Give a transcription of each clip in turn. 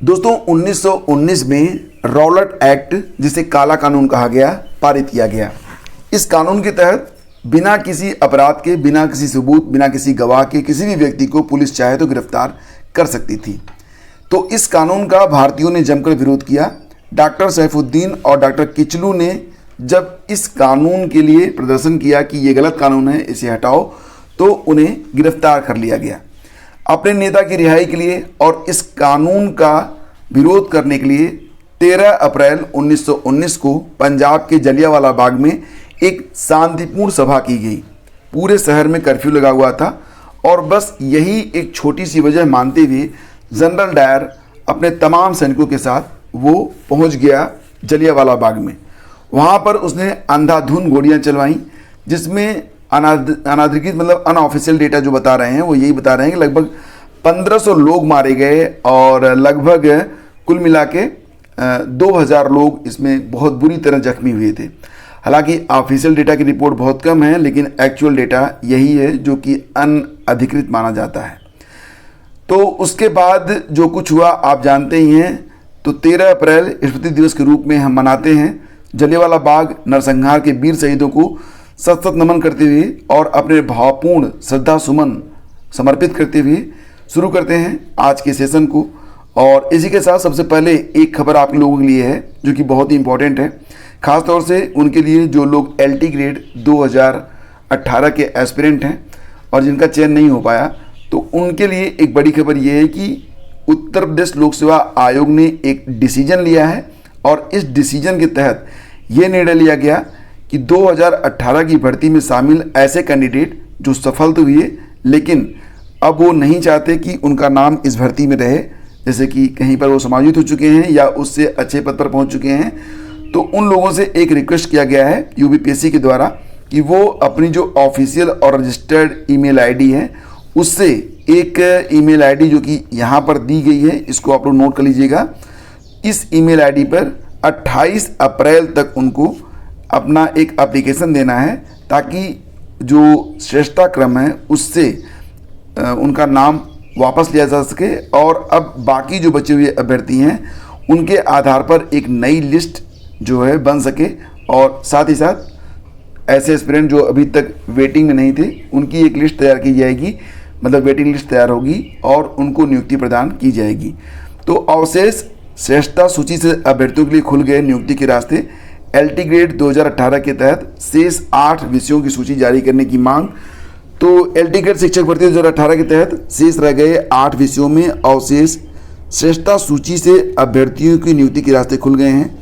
दोस्तों 1919 में Rowlatt act, जिसे काला कानून कहा गया, पारित किया गया। इस कानून के तहत बिना किसी अपराध के, बिना किसी सबूत, बिना किसी गवाह के किसी भी व्यक्ति को पुलिस चाहे तो गिरफ्तार कर सकती थी। तो इस कानून का भारतीयों ने जमकर विरोध किया। डॉक्टर सैफुद्दीन और डॉक्टर किचलू ने जब इस कानून के लिए प्रदर्शन किया कि ये गलत कानून है, इसे हटाओ, तो उन्हें गिरफ्तार कर लिया गया। अपने नेता की रिहाई के लिए और इस कानून का विरोध करने के लिए 13 अप्रैल 1919 को पंजाब के जलियांवाला बाग में एक शांतिपूर्ण सभा की गई। पूरे शहर में कर्फ्यू लगा हुआ था और बस यही एक छोटी सी वजह मानते हुए जनरल डायर अपने तमाम सैनिकों के साथ वो पहुंच गया जलियांवाला बाग में। वहाँ पर उसने अंधाधुंध गोलियां चलवाईं, जिसमें अनाधिकृत मतलब अनऑफिशियल डेटा जो बता रहे हैं वो यही बता रहे हैं कि लगभग 1500 लोग मारे गए और लगभग कुल मिला के 2000 लोग इसमें बहुत बुरी तरह जख्मी हुए थे। हालांकि ऑफिशियल डेटा की रिपोर्ट बहुत कम है, लेकिन एक्चुअल डेटा यही है जो कि अनधिकृत माना जाता है। तो उसके बाद जो कुछ हुआ आप जानते ही हैं। तो 13 अप्रैल स्मृति दिवस के रूप में हम मनाते हैं। जलियांवाला बाग नरसंहार के वीर शहीदों को सत सत नमन करते हुए और अपने भावपूर्ण श्रद्धा सुमन समर्पित करते हुए शुरू करते हैं आज के सेशन को। और इसी के साथ सबसे पहले एक खबर आप लोगों के लिए है जो कि बहुत ही इंपॉर्टेंट है, ख़ास तौर से उनके लिए जो लोग LT ग्रेड 2018 के एस्पिरेंट हैं और जिनका चयन नहीं हो पाया। तो उनके लिए एक बड़ी खबर ये है कि उत्तर प्रदेश लोक सेवा आयोग ने एक डिसीजन लिया है और इस डिसीजन के तहत ये निर्णय लिया गया कि 2018 की भर्ती में शामिल ऐसे कैंडिडेट जो सफल तो हुए लेकिन अब वो नहीं चाहते कि उनका नाम इस भर्ती में रहे, जैसे कि कहीं पर वो समायोजित हो चुके हैं या उससे अच्छे पद पर पहुंच चुके हैं, तो उन लोगों से एक रिक्वेस्ट किया गया है UPSC के द्वारा कि वो अपनी जो ऑफिशियल और रजिस्टर्ड ईमेल आईडी है उससे एक ईमेल आईडी जो कि यहाँ पर दी गई है, इसको आप लोग नोट कर लीजिएगा। इस ईमेल आईडी पर 28 अप्रैल तक उनको अपना एक एप्लीकेशन देना है ताकि जो श्रेष्ठता क्रम है उससे उनका नाम वापस लिया जा सके और अब बाकी जो बचे हुए अभ्यर्थी हैं उनके आधार पर एक नई लिस्ट जो है बन सके और साथ ही साथ ऐसे एस्पिरेंट जो अभी तक वेटिंग में नहीं थे उनकी एक लिस्ट तैयार की जाएगी, मतलब वेटिंग लिस्ट तैयार होगी और उनको नियुक्ति प्रदान की जाएगी। तो अवशेष श्रेष्ठता सूची से अभ्यर्थियों के लिए खुल गए नियुक्ति के रास्ते। LT ग्रेड 2018 के तहत शेष 8 विषयों की सूची जारी करने की मांग। तो LT ग्रेड शिक्षक भर्ती 2018 के तहत शेष रह गए 8 विषयों में अवशेष श्रेष्ठता सूची से अभ्यर्थियों की नियुक्ति के रास्ते खुल गए हैं।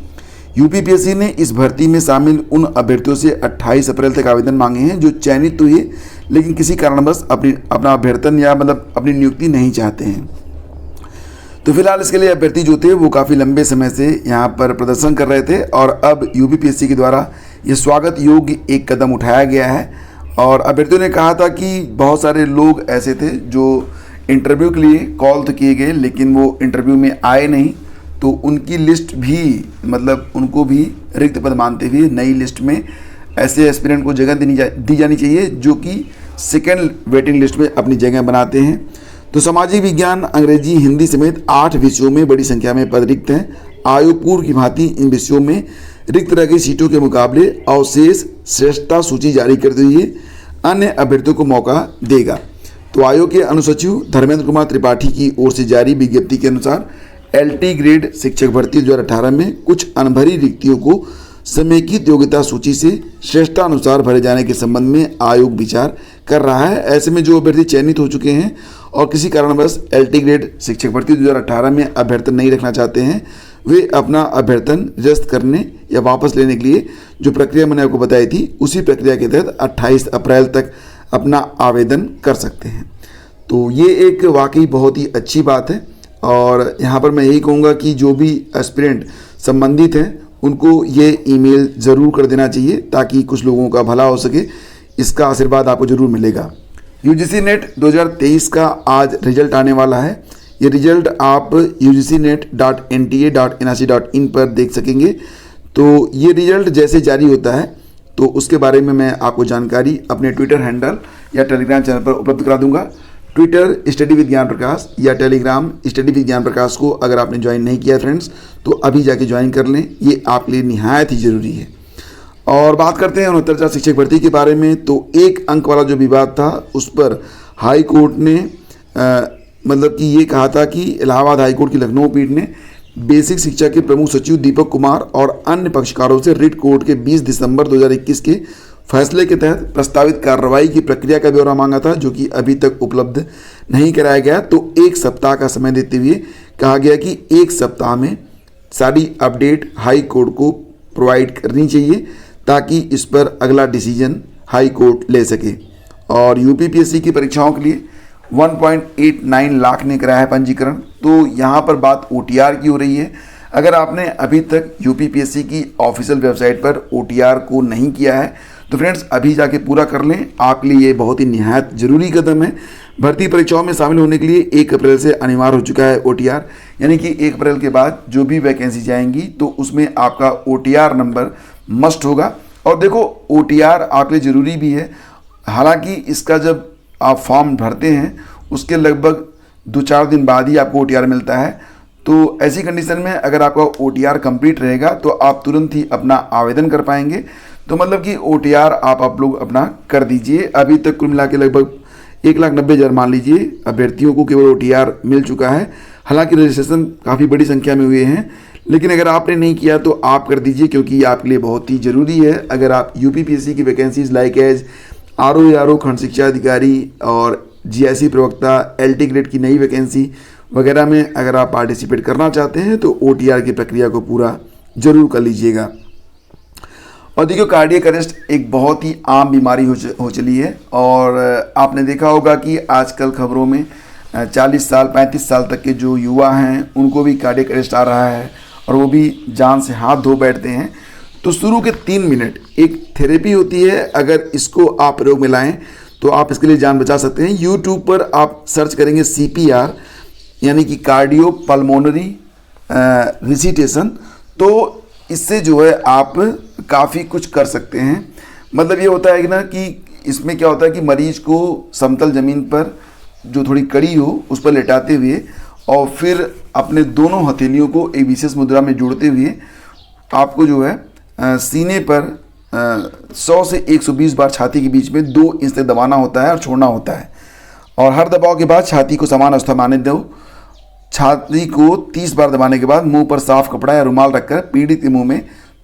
UPSC ने इस भर्ती में शामिल उन अभ्यर्थियों से 28 अप्रैल तक आवेदन मांगे हैं जो चयनित तो हुए लेकिन किसी कारणवश अपना अभ्यर्थन या मतलब अपनी नियुक्ति नहीं चाहते हैं। तो फिलहाल इसके लिए अभ्यर्थी जो थे वो काफ़ी लंबे समय से यहाँ पर प्रदर्शन कर रहे थे और अब UPSC के द्वारा ये स्वागत योग्य एक कदम उठाया गया है। और अभ्यर्थियों ने कहा था कि बहुत सारे लोग ऐसे थे जो इंटरव्यू के लिए कॉल तो किए गए लेकिन वो इंटरव्यू में आए नहीं, तो उनकी लिस्ट भी मतलब उनको भी रिक्त पद मानते हुए नई लिस्ट में ऐसे एस्पिरेंट को जगह दी जानी चाहिए जो कि सेकेंड वेटिंग लिस्ट में अपनी जगह बनाते हैं। तो सामाजिक विज्ञान, अंग्रेजी, हिंदी समेत 8 विषयों में बड़ी संख्या में पद रिक्त हैं। आयोग पूर्व की भांति इन विषयों में रिक्त रह गई सीटों के मुकाबले अवशेष श्रेष्ठता सूची जारी करते हुए अन्य अभ्यर्थियों को मौका देगा। तो आयोग के अनुसचिव धर्मेंद्र कुमार त्रिपाठी की ओर से जारी विज्ञप्ति के अनुसार LT ग्रेड शिक्षक भर्ती 2018 में कुछ अनभरी रिक्तियों को समेकित योग्यता सूची से श्रेष्ठानुसार भरे जाने के संबंध में आयोग विचार कर रहा है। ऐसे में जो अभ्यर्थी चयनित हो चुके हैं और किसी कारणवश LT ग्रेड शिक्षक भर्ती 2018 में अभ्यर्थन नहीं रखना चाहते हैं, वे अपना अभ्यर्थन निरस्त करने या वापस लेने के लिए जो प्रक्रिया मैंने आपको बताई थी उसी प्रक्रिया के तहत 28 अप्रैल तक अपना आवेदन कर सकते हैं। तो ये एक वाकई बहुत ही अच्छी बात है और यहाँ पर मैं यही कहूँगा कि जो भी एस्पिरेंट संबंधित हैं उनको ये ईमेल ज़रूर कर देना चाहिए ताकि कुछ लोगों का भला हो सके। इसका आशीर्वाद आपको ज़रूर मिलेगा। UGC नेट 2023 का आज रिजल्ट आने वाला है। ये रिजल्ट आप ugcnet.nta.nic.in पर देख सकेंगे। तो ये रिजल्ट जैसे जारी होता है तो उसके बारे में मैं आपको जानकारी अपने ट्विटर हैंडल या टेलीग्राम चैनल पर उपलब्ध करा दूंगा। ट्विटर स्टडी विद ज्ञान प्रकाश या टेलीग्राम स्टडी विद ज्ञान प्रकाश को अगर आपने ज्वाइन नहीं किया फ्रेंड्स तो अभी जाके ज्वाइन कर लें, ये आपके लिए निहायत ही ज़रूरी है। और बात करते हैं 69,000 शिक्षक भर्ती के बारे में। तो 1 अंक वाला जो विवाद था उस पर हाई कोर्ट ने मतलब कि ये कहा था कि इलाहाबाद हाई कोर्ट की लखनऊ पीठ ने बेसिक शिक्षा के प्रमुख सचिव दीपक कुमार और अन्य पक्षकारों से रिट कोर्ट के 20 दिसंबर 2021 के फैसले के तहत प्रस्तावित कार्रवाई की प्रक्रिया का ब्यौरा मांगा था, जो कि अभी तक उपलब्ध नहीं कराया गया। तो 1 सप्ताह का समय देते हुए कहा गया कि 1 सप्ताह में सारी अपडेट हाई कोर्ट को प्रोवाइड करनी चाहिए ताकि इस पर अगला डिसीजन हाई कोर्ट ले सके। और यूपीपीएससी की परीक्षाओं के लिए 1.89 लाख ने कराया है पंजीकरण। तो यहाँ पर बात ओटीआर की हो रही है। अगर आपने अभी तक यूपीपीएससी की ऑफिशियल वेबसाइट पर ओटीआर को नहीं किया है तो फ्रेंड्स अभी जाके पूरा कर लें, आपके लिए ये बहुत ही निहायत ज़रूरी कदम है। भर्ती परीक्षाओं में शामिल होने के लिए 1 अप्रैल से अनिवार्य हो चुका है ओटीआर, यानी कि 1 अप्रैल के बाद जो भी वैकेंसी जाएंगी तो उसमें आपका ओटीआर नंबर मस्ट होगा। और देखो ओटीआर आपके लिए ज़रूरी भी है, हालांकि इसका जब आप फॉर्म भरते हैं उसके लगभग 2-4 दिन बाद ही आपको ओटीआर मिलता है। तो ऐसी कंडीशन में अगर आपका ओटीआर कंप्लीट रहेगा तो आप तुरंत ही अपना आवेदन कर पाएंगे। तो मतलब कि ओटीआर आप लोग अपना कर दीजिए। अभी तक कुल मिला के लगभग 1,90,000 मान लीजिए अभ्यर्थियों को केवल ओटीआर मिल चुका है। हालांकि रजिस्ट्रेशन काफ़ी बड़ी संख्या में हुए हैं, लेकिन अगर आपने नहीं किया तो आप कर दीजिए, क्योंकि ये आपके लिए बहुत ही ज़रूरी है। अगर आप यूपीपीएससी की वैकेंसीज लाइक एज आरओ खंड शिक्षा अधिकारी और जीआईसी प्रवक्ता, एलटी ग्रेड की नई वैकेंसी वगैरह में अगर आप पार्टिसिपेट करना चाहते हैं तो ओटीआर की प्रक्रिया को पूरा जरूर कर लीजिएगा। और देखिए कार्डियक अरेस्ट एक बहुत ही आम बीमारी हो चली है और आपने देखा होगा कि आजकल खबरों में 40 साल 35 साल तक के जो युवा हैं उनको भी कार्डियक अरेस्ट आ रहा है और वो भी जान से हाथ धो बैठते हैं। तो शुरू के 3 मिनट एक थेरेपी होती है, अगर इसको आप प्रयोग में लाएं तो आप इसके लिए जान बचा सकते हैं। यूट्यूब पर आप सर्च करेंगे CPR यानी कि कार्डियो पल्मोनरी रिसिटेशन, तो इससे जो है आप काफ़ी कुछ कर सकते हैं। मतलब ये होता है कि ना कि इसमें क्या होता है कि मरीज को समतल ज़मीन पर जो थोड़ी कड़ी हो उस पर लेटाते हुए और फिर अपने दोनों हथेलियों को एक विशेष मुद्रा में जोड़ते हुए आपको जो है सीने पर 100 से 120 बार छाती के बीच में 2 इंच तक दबाना होता है और छोड़ना होता है। और हर दबाव के बाद छाती को समान अवस्था में आने दो। छाती को 30 बार दबाने के बाद मुंह पर साफ कपड़ा या रुमाल रखकर पीड़ित के मुंह में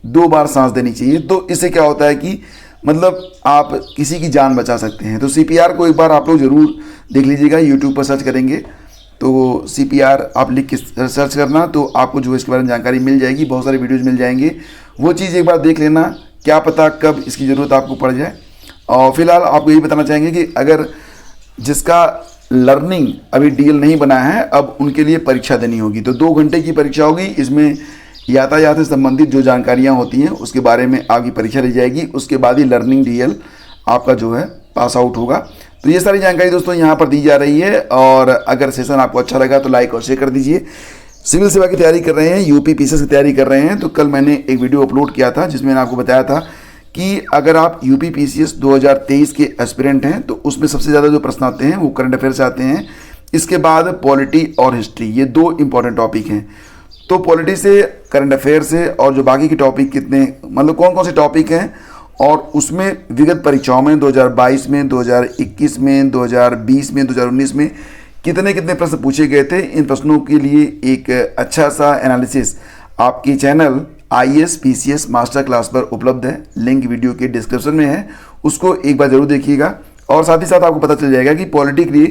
2 बार सांस देनी चाहिए। तो इससे क्या होता है कि मतलब आप किसी की जान बचा सकते हैं। तो CPR को एक बार आप लोग ज़रूर देख लीजिएगा, यूट्यूब पर सर्च करेंगे तो CPR आप लिख के सर्च करना तो आपको जो इसके बारे में जानकारी मिल जाएगी, बहुत सारे वीडियोज़ मिल जाएंगे, वो चीज़ एक बार देख लेना, क्या पता कब इसकी ज़रूरत आपको पड़ जाए। और फिलहाल आपको यही बताना चाहेंगे कि अगर जिसका लर्निंग अभी DL नहीं बना है अब उनके लिए परीक्षा देनी होगी। तो 2 घंटे की परीक्षा होगी, इसमें यातायात से संबंधित जो जानकारियां होती हैं उसके बारे में आपकी परीक्षा ली जाएगी, उसके बाद ही लर्निंग DL आपका जो है पास आउट होगा। तो ये सारी जानकारी दोस्तों यहाँ पर दी जा रही है और अगर सेशन आपको अच्छा लगा तो लाइक और शेयर कर दीजिए। सिविल सेवा की तैयारी कर रहे हैं, यूपीपीएससी की तैयारी कर रहे हैं, तो कल मैंने एक वीडियो अपलोड किया था जिसमें मैंने आपको बताया था कि अगर आप यूपीपीएससी 2023 के एस्पिरेंट हैं तो उसमें सबसे ज़्यादा जो प्रश्न आते हैं वो करंट अफेयर से आते हैं। इसके बाद पॉलिटी और हिस्ट्री, ये 2 इंपॉर्टेंट टॉपिक हैं। तो पॉलिटी से, करंट अफेयर से और जो बाकी के टॉपिक कितने मतलब कौन कौन से टॉपिक हैं और उसमें विगत परीक्षाओं में 2022 में, 2021 में, 2020 में, 2019 में कितने कितने प्रश्न पूछे गए थे, इन प्रश्नों के लिए एक अच्छा सा एनालिसिस आपके channel IAS PCS master class पर उपलब्ध है। लिंक वीडियो के डिस्क्रिप्शन में है, उसको एक बार जरूर देखिएगा। और साथ ही साथ आपको पता चल जाएगा कि पॉलिटी के लिए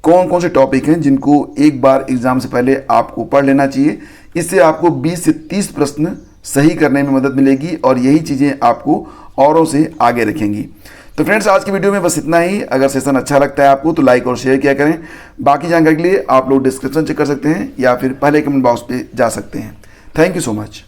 कौन कौन से टॉपिक हैं जिनको एक बार एग्जाम से पहले आपको पढ़ लेना चाहिए। इससे आपको 20 से 30 प्रश्न सही करने में मदद मिलेगी और यही चीज़ें आपको औरों से आगे रखेंगी। तो फ्रेंड्स आज की वीडियो में बस इतना ही। अगर सेशन अच्छा लगता है आपको तो लाइक और शेयर किया करें। बाकी जानकारी के लिए आप लोग डिस्क्रिप्शन चेक कर सकते हैं या फिर पहले कमेंट बॉक्स पे जा सकते हैं। Thank you so much.